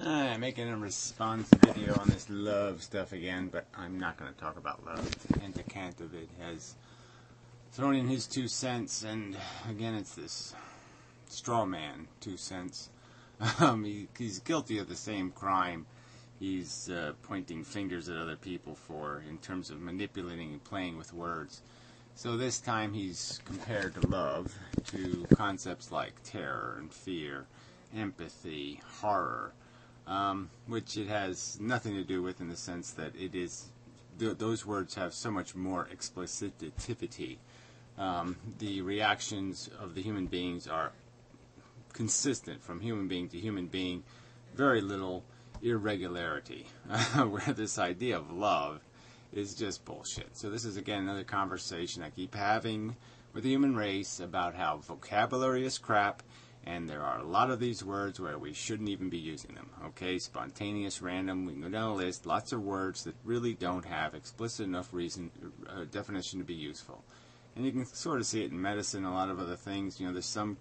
Making a response video on this love stuff again, but I'm not going to talk about love. Enta Cantovid has thrown in his 2 cents, and again, it's this straw man 2 cents. He's guilty of the same crime he's pointing fingers at other people for in terms of manipulating and playing with words. So this time he's compared to love to concepts like terror and fear, empathy, horror, which it has nothing to do with in the sense that it is those words have so much more explicitivity. The reactions of the human beings are consistent from human being to human being, very little irregularity, where this idea of love is just bullshit. So this is again another conversation I keep having with the human race about how vocabulary is crap, and there are a lot of these words where we shouldn't even be using them. Okay, spontaneous, random, we can go down a list, lots of words that really don't have explicit enough definition to be useful. And you can sort of see it in medicine, a lot of other things. You know, there's some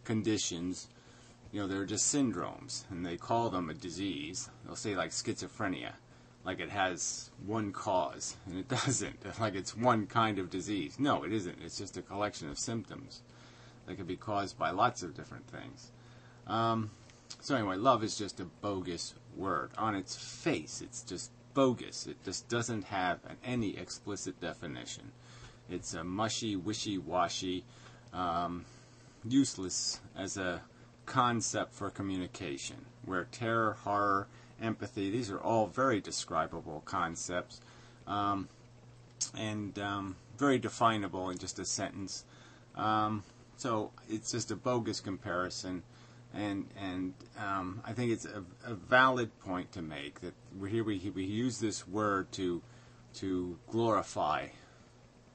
conditions, you know, they're just syndromes, and they call them a disease. They'll say like schizophrenia, like it has one cause, and it doesn't, like it's one kind of disease. No, it isn't. It's just a collection of symptoms that could be caused by lots of different things. So anyway, love is just a bogus word. On its face, it's just bogus. It just doesn't have any explicit definition. It's a mushy, wishy-washy, useless as a concept for communication, where terror, horror, empathy, these are all very describable concepts, and very definable in just a sentence. So it's just a bogus comparison, and I think it's a valid point to make that we use this word to glorify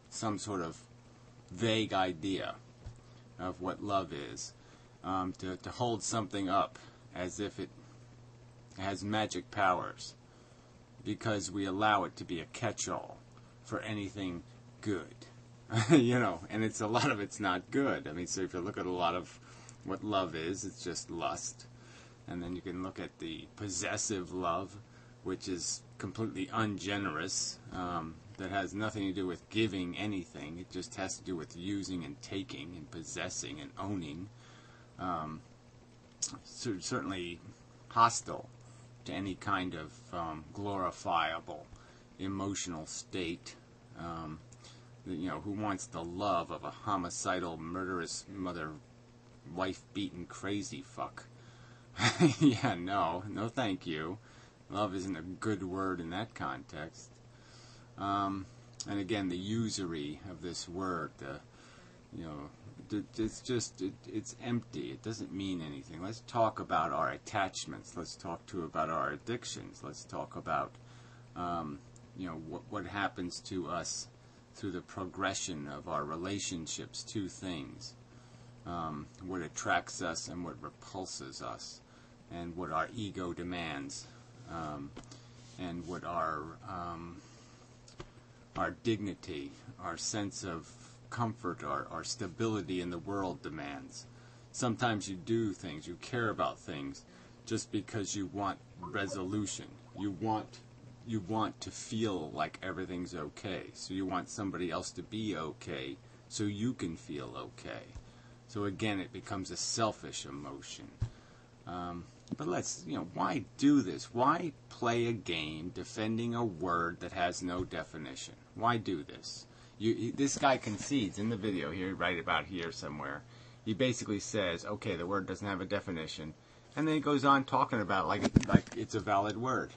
some sort of vague idea of what love is, to hold something up as if it has magic powers, because we allow it to be a catch-all for anything good. You know, and a lot of it's not good. I mean, so if you look at a lot of what love is, it's just lust. And then you can look at the possessive love, which is completely ungenerous, that has nothing to do with giving anything. It just has to do with using and taking and possessing and owning. Certainly hostile to any kind of glorifiable emotional state. You know, who wants the love of a homicidal, murderous, wife-beaten, crazy fuck? Yeah, no thank you. Love isn't a good word in that context. And again, the usury of this word, it's empty. It doesn't mean anything. Let's talk about our attachments. Let's talk about our addictions. Let's talk about, what happens to us through the progression of our relationships to things, what attracts us and what repulses us, and what our ego demands, and what our dignity, our sense of comfort, our stability in the world demands. Sometimes you do things, you care about things, just because you want resolution. You want to feel like everything's okay. So you want somebody else to be okay so you can feel okay. So again, it becomes a selfish emotion. But why do this? Why play a game defending a word that has no definition? Why do this? This guy concedes in the video here, right about here somewhere. He basically says, okay, the word doesn't have a definition. And then he goes on talking about like it's a valid word.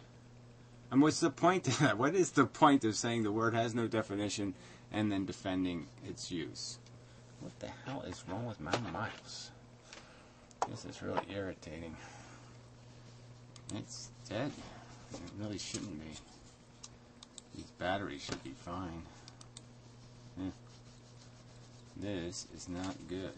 And what's the point of that? What is the point of saying the word has no definition and then defending its use? What the hell is wrong with my mouse? This is really irritating. It's dead. It really shouldn't be. These batteries should be fine. This is not good.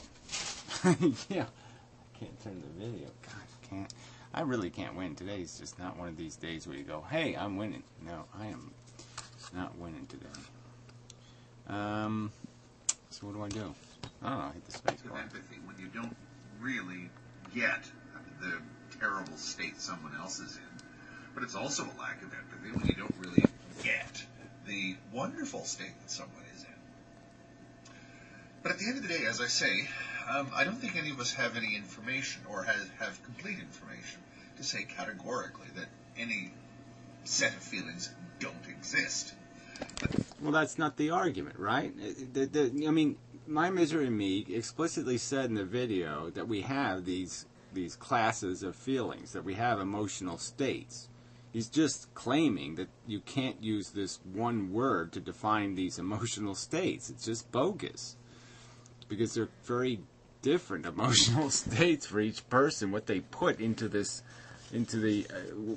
Yeah. I can't turn the video. God, I can't. I really can't win. Today's just not one of these days where you go, hey, I'm winning. No, I am not winning today. So what do I do? I don't know, I hit the space bar. Empathy, when you don't really get the terrible state someone else is in, but it's also a lack of empathy when you don't really get the wonderful state that someone is in. But at the end of the day, as I say, I don't think any of us have any information or have complete information to say categorically that any set of feelings don't exist. Well, that's not the argument, right? I mean, My Misery Me explicitly said in the video that we have these classes of feelings, that we have emotional states. He's just claiming that you can't use this one word to define these emotional states. It's just bogus, because they're very different emotional states for each person. What they put into this,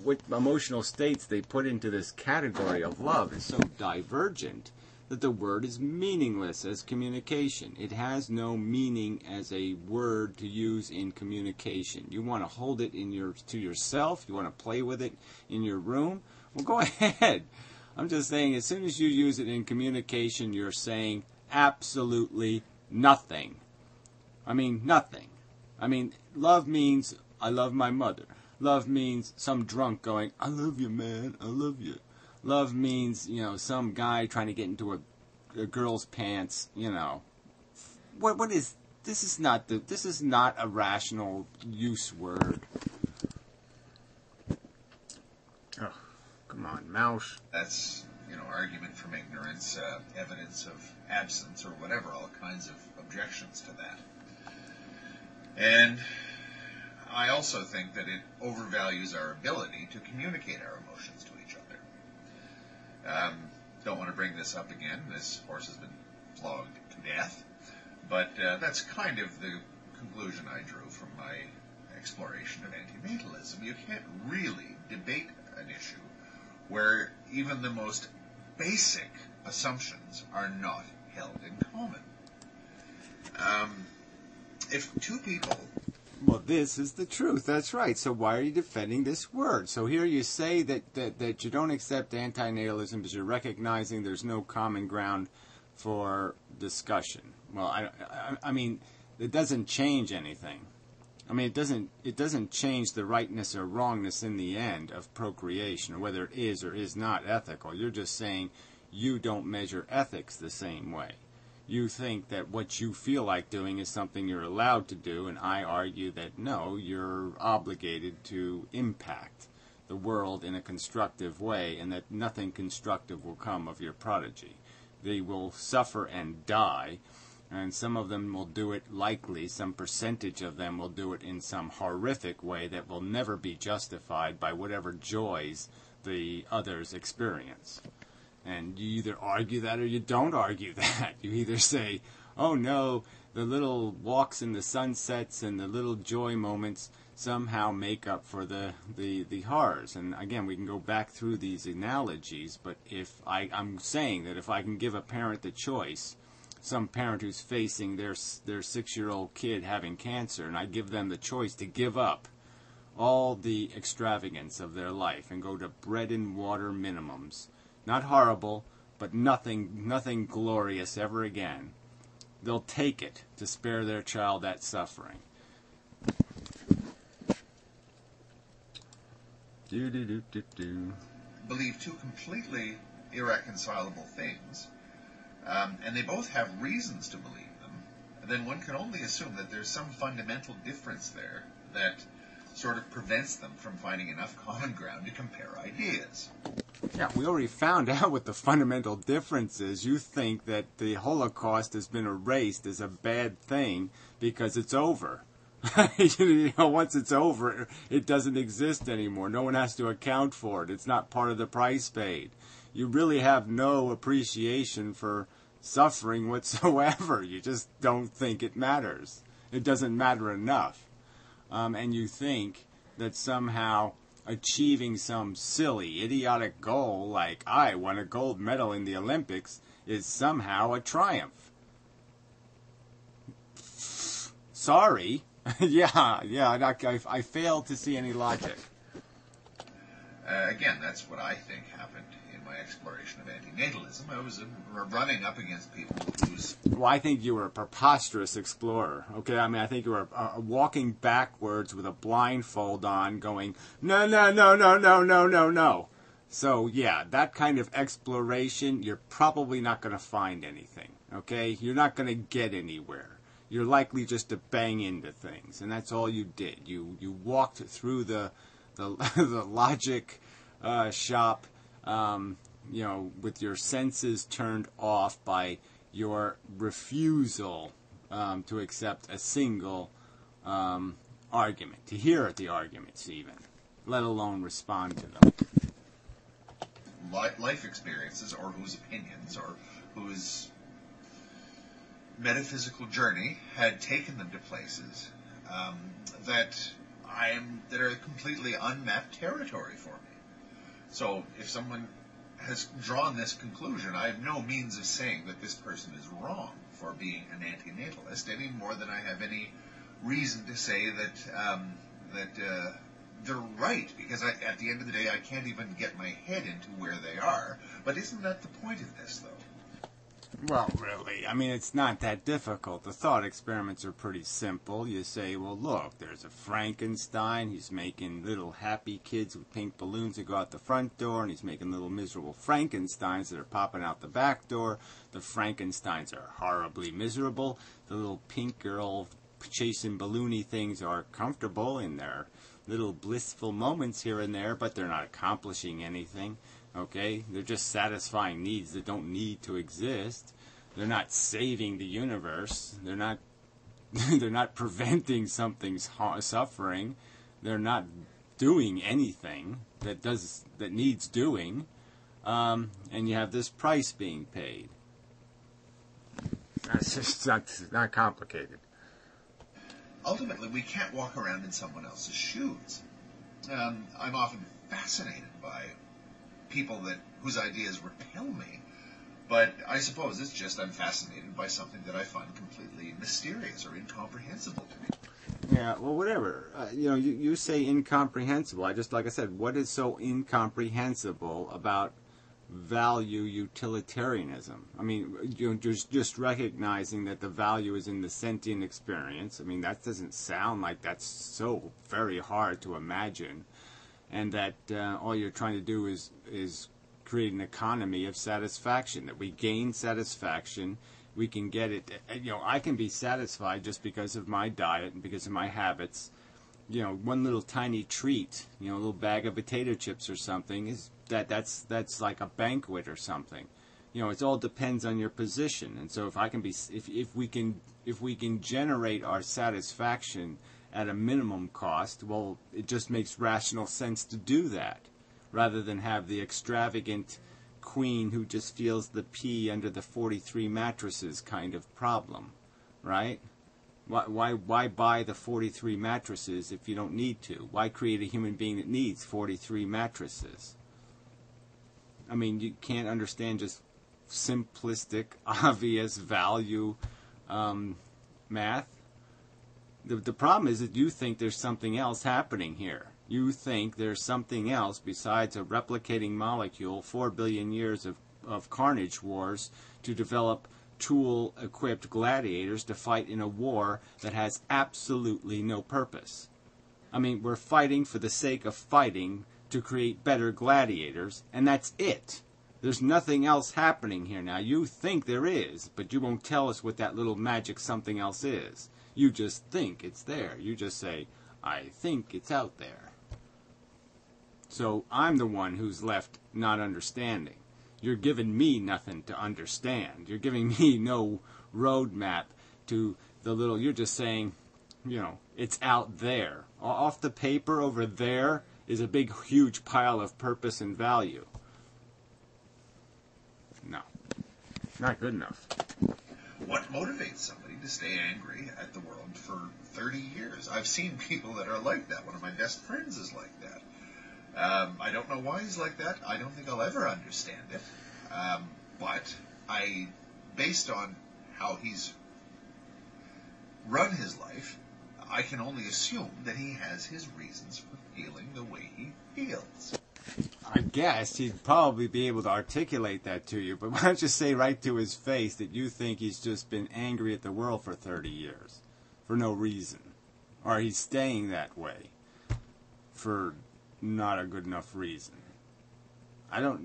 what emotional states they put into this category of love is so divergent that the word is meaningless as communication. It has no meaning as a word to use in communication. You want to hold it to yourself? You want to play with it in your room? Well, go ahead. I'm just saying, as soon as you use it in communication, you're saying absolutely nothing. I mean, nothing. I mean, love means I love my mother. Love means some drunk going, I love you, man, I love you. Love means, some guy trying to get into a girl's pants, What is, this is not a rational use word. Oh, come on, mouse. That's, argument from ignorance, evidence of absence, or whatever, all kinds of objections to that. And I also think that it overvalues our ability to communicate our emotions to each other. Don't want to bring this up again. This horse has been flogged to death. But that's kind of the conclusion I drew from my exploration of antinatalism. You can't really debate an issue where even the most basic assumptions are not held in common. If two people... Well, this is the truth. That's right. So why are you defending this word? So here you say that you don't accept antinatalism because you're recognizing there's no common ground for discussion. Well, I mean, it doesn't change anything. I mean, it doesn't change the rightness or wrongness in the end of procreation, or whether it is or is not ethical. You're just saying you don't measure ethics the same way. You think that what you feel like doing is something you're allowed to do, and I argue that no, you're obligated to impact the world in a constructive way, and that nothing constructive will come of your prodigy. They will suffer and die, and some of them will do it likely, some percentage of them will do it in some horrific way that will never be justified by whatever joys the others experience. And you either argue that or you don't argue that. You either say, oh no, the little walks in the sunsets and the little joy moments somehow make up for the horrors. And again, we can go back through these analogies, but if I'm saying that if I can give a parent the choice, some parent who's facing their 6-year-old kid having cancer, and I give them the choice to give up all the extravagance of their life and go to bread and water minimums. Not horrible, but nothing glorious ever again. They'll take it to spare their child that suffering. Believe two completely irreconcilable things, and they both have reasons to believe them, then one can only assume that there's some fundamental difference there that sort of prevents them from finding enough common ground to compare ideas. Yeah, we already found out what the fundamental difference is. You think that the Holocaust has been erased as a bad thing because it's over. Once it's over, it doesn't exist anymore. No one has to account for it. It's not part of the price paid. You really have no appreciation for suffering whatsoever. You just don't think it matters. It doesn't matter enough. And you think that somehow achieving some silly, idiotic goal like I won a gold medal in the Olympics is somehow a triumph. Sorry. I fail to see any logic. Again, that's what I think happened in my exploration of antinatalism. I was running up against people whose... Well, I think you were a preposterous explorer, okay? I mean, I think you were walking backwards with a blindfold on going, no, no, no, no, no, no, no, no. So, yeah, that kind of exploration, you're probably not going to find anything, okay? You're not going to get anywhere. You're likely just to bang into things, and that's all you did. You walked through the the logic shop, with your senses turned off by your refusal to accept a single argument, to hear the arguments even, let alone respond to them. Life experiences, or whose opinions, or whose metaphysical journey had taken them to places that are completely unmapped territory for me. So if someone has drawn this conclusion, I have no means of saying that this person is wrong for being an antinatalist, any more than I have any reason to say that they're right, because at the end of the day I can't even get my head into where they are. But isn't that the point of this, though? Well, really, I mean, it's not that difficult. The thought experiments are pretty simple. You say, well, look, there's a Frankenstein. He's making little happy kids with pink balloons that go out the front door, and he's making little miserable Frankensteins that are popping out the back door. The Frankensteins are horribly miserable. The little pink girl chasing balloony things are comfortable in their little blissful moments here and there, but they're not accomplishing anything. Okay, they're just satisfying needs that don't need to exist. They're not saving the universe. They're not preventing something's suffering. They're not doing anything that needs doing. And you have this price being paid. That's just not complicated. Ultimately, we can't walk around in someone else's shoes. I'm often fascinated by people whose ideas repel me, but I suppose it's just I'm fascinated by something that I find completely mysterious or incomprehensible to me. Yeah, well, whatever. You say incomprehensible. Like I said, what is so incomprehensible about value utilitarianism? I mean, just recognizing that the value is in the sentient experience. I mean, that doesn't sound like that's so very hard to imagine. And that all you're trying to do is create an economy of satisfaction, that we gain satisfaction, we can get it. I can be satisfied just because of my diet and because of my habits. One little tiny treat, a little bag of potato chips or something, that's like a banquet or something. It all depends on your position. And so if we can generate our satisfaction at a minimum cost, well, it just makes rational sense to do that, rather than have the extravagant queen who just feels the pee under the 43 mattresses kind of problem, right? Why buy the 43 mattresses if you don't need to? Why create a human being that needs 43 mattresses? I mean, you can't understand just simplistic, obvious value math. The problem is that you think there's something else happening here. You think there's something else besides a replicating molecule, 4 billion years of carnage wars to develop tool-equipped gladiators to fight in a war that has absolutely no purpose. I mean, we're fighting for the sake of fighting to create better gladiators, and that's it. There's nothing else happening here now. You think there is, but you won't tell us what that little magic something else is. You just think it's there. You just say, I think it's out there. So I'm the one who's left not understanding. You're giving me nothing to understand. You're giving me no roadmap to the little... You're just saying, it's out there. Off the paper over there is a big, huge pile of purpose and value. No. Not good enough. What motivates somebody to stay angry at the world for 30 years? I've seen people that are like that. One of my best friends is like that. I don't know why he's like that. I don't think I'll ever understand it. But based on how he's run his life, I can only assume that he has his reasons for feeling the way he feels. I guess he'd probably be able to articulate that to you, but why don't you say right to his face that you think he's just been angry at the world for 30 years for no reason, or he's staying that way for not a good enough reason. I don't,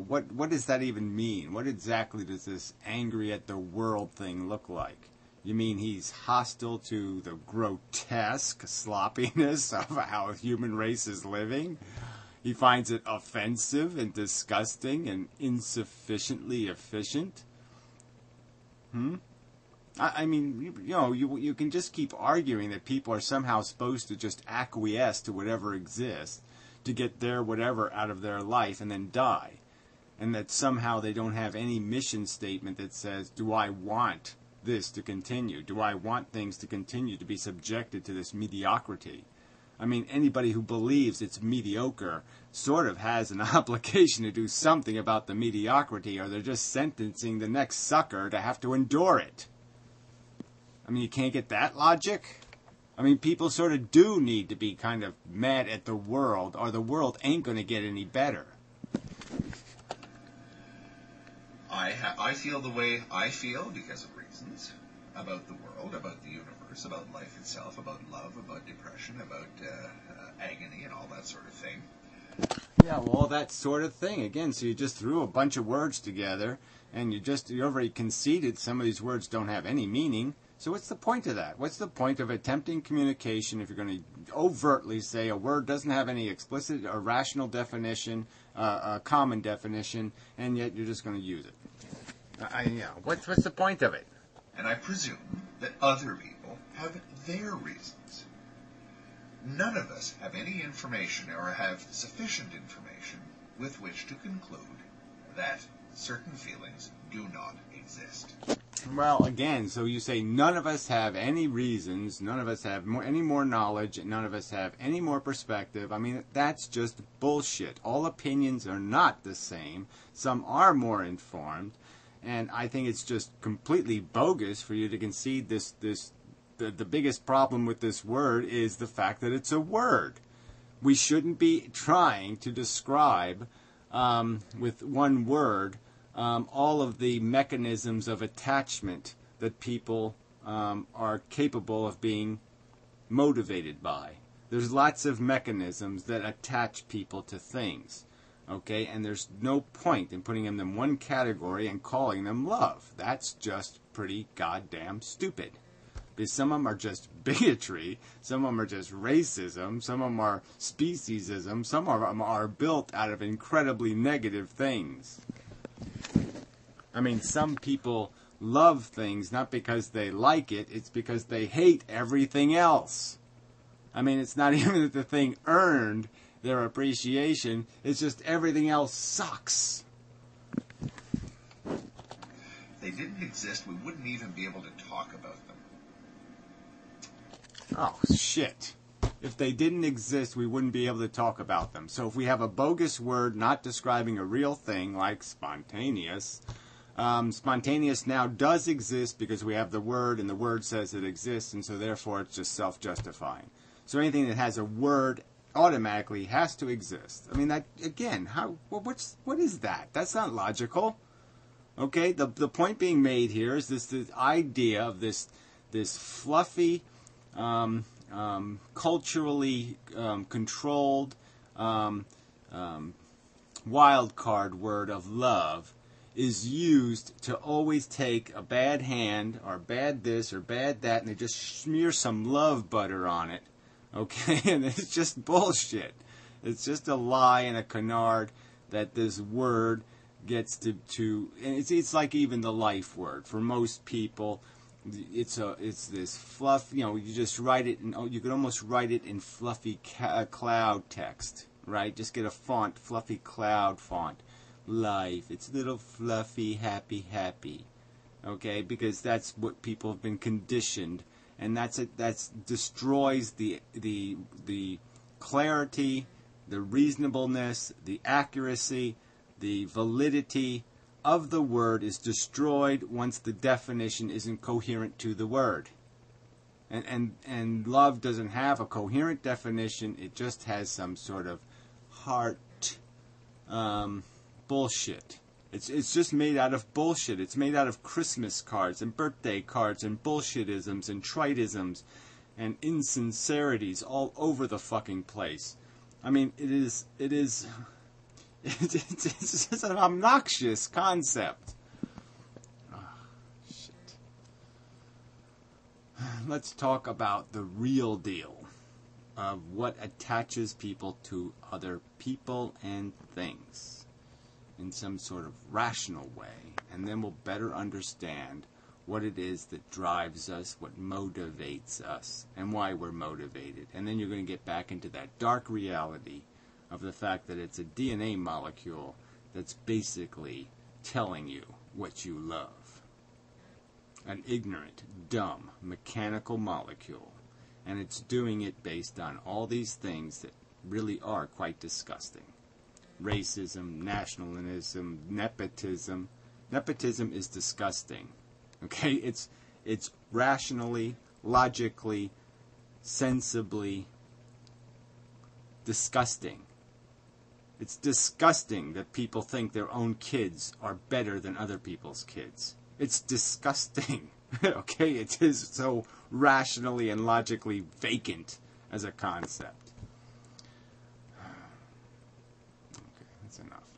what does that even mean? What exactly does this angry at the world thing look like? You mean he's hostile to the grotesque sloppiness of how a human race is living? He finds it offensive and disgusting and insufficiently efficient? I mean, you can just keep arguing that people are somehow supposed to just acquiesce to whatever exists to get their whatever out of their life and then die. And that somehow they don't have any mission statement that says, do I want this to continue? Do I want things to continue to be subjected to this mediocrity? I mean, anybody who believes it's mediocre sort of has an obligation to do something about the mediocrity, or they're just sentencing the next sucker to have to endure it. I mean, you can't get that logic? I mean, people sort of do need to be kind of mad at the world, or the world ain't going to get any better. I feel the way I feel because of reasons about the world, about the universe, about life itself, about love, about depression, about agony and all that sort of thing. Yeah, well, all that sort of thing. Again, so you just threw a bunch of words together, and you already conceded some of these words don't have any meaning. So what's the point of that? What's the point of attempting communication if you're going to overtly say a word doesn't have any explicit or rational definition, a common definition, and yet you're just going to use it? What's the point of it? And I presume that other people have their reasons. None of us have any information or have sufficient information with which to conclude that certain feelings do not exist. Well, again, so you say none of us have any reasons, none of us have any more knowledge, and none of us have any more perspective. I mean, that's just bullshit. All opinions are not the same. Some are more informed, and I think it's just completely bogus for you to concede the biggest problem with this word is the fact that it's a word. We shouldn't be trying to describe with one word all of the mechanisms of attachment that people are capable of being motivated by. There's lots of mechanisms that attach people to things, okay? And there's no point in putting them in one category and calling them love. That's just pretty goddamn stupid. Because some of them are just bigotry, some of them are just racism, some of them are speciesism, some of them are built out of incredibly negative things. I mean, some people love things not because they like it, it's because they hate everything else. I mean, it's not even that the thing earned their appreciation, it's just everything else sucks. If they didn't exist, we wouldn't even be able to talk about them. Oh, shit. If they didn't exist, we wouldn't be able to talk about them. So if we have a bogus word not describing a real thing, like spontaneous, spontaneous now does exist because we have the word, and the word says it exists, and so therefore it's just self-justifying. So anything that has a word automatically has to exist. I mean, that again, what is that? That's not logical. Okay, the point being made here is this idea of this fluffy, culturally controlled wild card word of love is used to always take a bad hand or bad this or bad that, and they just smear some love butter on it. Okay, and it's just bullshit. It's just a lie and a canard that this word gets to and it's like even the life word for most people. It's this fluff, you just write it, and you could almost write it in fluffy cloud text, right? Just get a font, fluffy cloud font. Life, it's little fluffy, happy, okay? Because that's what people have been conditioned, and that's destroys the clarity, the reasonableness, the accuracy, the validity of the word is destroyed once the definition isn't coherent to the word. And love doesn't have a coherent definition. It just has some sort of heart bullshit. It's just made out of bullshit. It's made out of Christmas cards and birthday cards and bullshitisms and tritisms and insincerities all over the fucking place. I mean, it's just an obnoxious concept. Oh, shit. Let's talk about the real deal of what attaches people to other people and things in some sort of rational way, and then we'll better understand what it is that drives us, what motivates us, and why we're motivated. And then you're going to get back into that dark reality of the fact that it's a DNA molecule that's basically telling you what you love. An ignorant, dumb, mechanical molecule. And it's doing it based on all these things that really are quite disgusting. Racism, nationalism, nepotism. Nepotism is disgusting. Okay? It's rationally, logically, sensibly disgusting. It's disgusting that people think their own kids are better than other people's kids. It's disgusting. Okay? It is so rationally and logically vacant as a concept. Okay, that's enough.